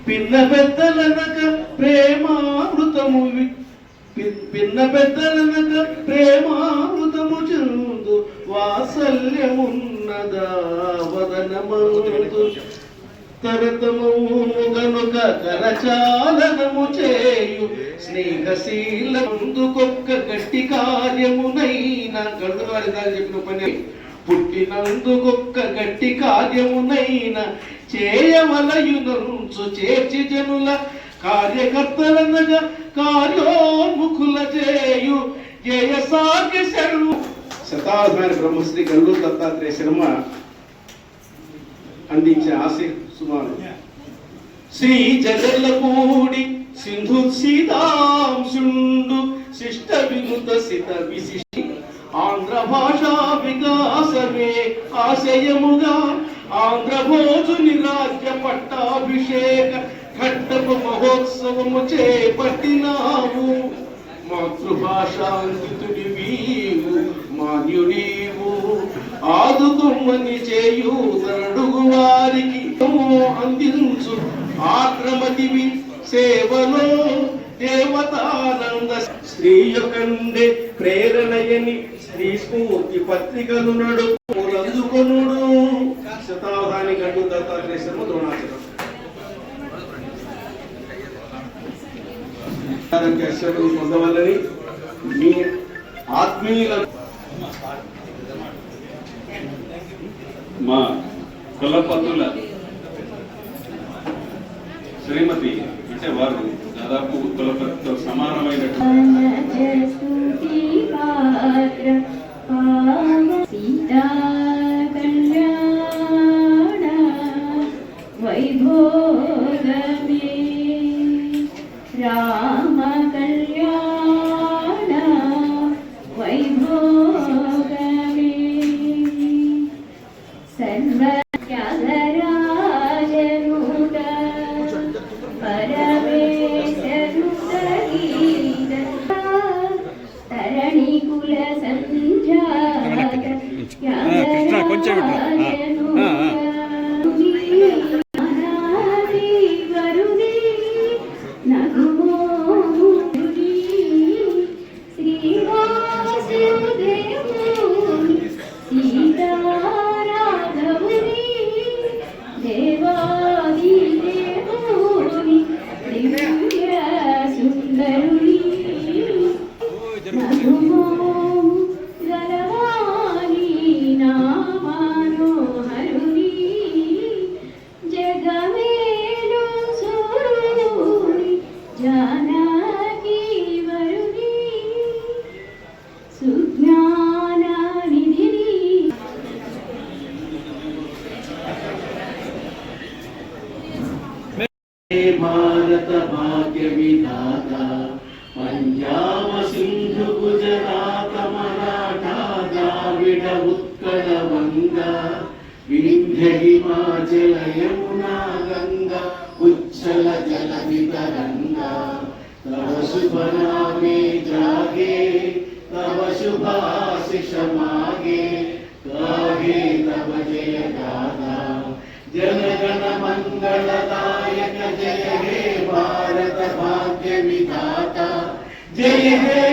పిన్న పెద్దలనక ప్రేమామృతము పిన్న పెద్దలనక ప్రేమామృతము చెందు వాత్సల్యమున్నదా వదనమందు తరతము గనుక కరచాలనము చేయు స్నేహశీలందుకొక్క గట్టి కార్యమునైనా గడుగు వారి చెప్పిన పని పుట్టినందుకొక్క గట్టి కార్యమునైన చేయవలయునంచు చేర్చి జనుల కార్యకర్తలనగా కార్యోన్ముఖుల చేయు జయ సాగ్య శర్మ శతావధాని బ్రహ్మశ్రీ గల్లు దత్తాత్రేయ శర్మ అందించే ఆశయ సుమారు శ్రీ జగల్లపూడి సింధు సీతాంశుండు శిష్ట వినుత సిత విశిష్టి ఆంధ్ర భాషా వికాసమే ఆశయముగా ఆంధ్ర భోజుని రాజ్య పట్టాభిషేక ఘట్టపు మహోత్సవము చేపట్టినావు మాతృభాషాంకితుడి వీవు మాన్యుడీవు ఆదుకొమ్మని చేయు తరడుగు వారికి అందించు ఆక్రమతివి సేవలో దేవతానంద స్త్రీయకండే ప్రేరణయని స్త్రీ స్ఫూర్తి పత్రికలు నడుపులందుకొనుడు శతావధాని గండు దత్తాత్రేయము ద్రోణాచార్యులు పొందవాలని మీ ఆత్మీయుల మా కులపతుల శ్రీమతి అంటే వారు దాదాపు కులపతితో సమానమైనటువంటి వైభోగమే రామ కళ్యాణ వైభోగమే సర్వ త్యాగరాజనుత పరమేశనుత గీత తరణి కుల సంజాత భారత భాగ్య విధాత పంజాబ సింధు గుజరాత మరాఠా ద్రావిడ ఉత్కళ వంగ వింధ్య హిమాచల యమునా గంగా ఉచ్చల జల వితరంగా తవ శుభ నామే జాగే తవ శుభాశిష మాగే గాగే తవ జయ గాథా जनगण मंगलदायक जय हे भारत भाग्य विधाता जय हे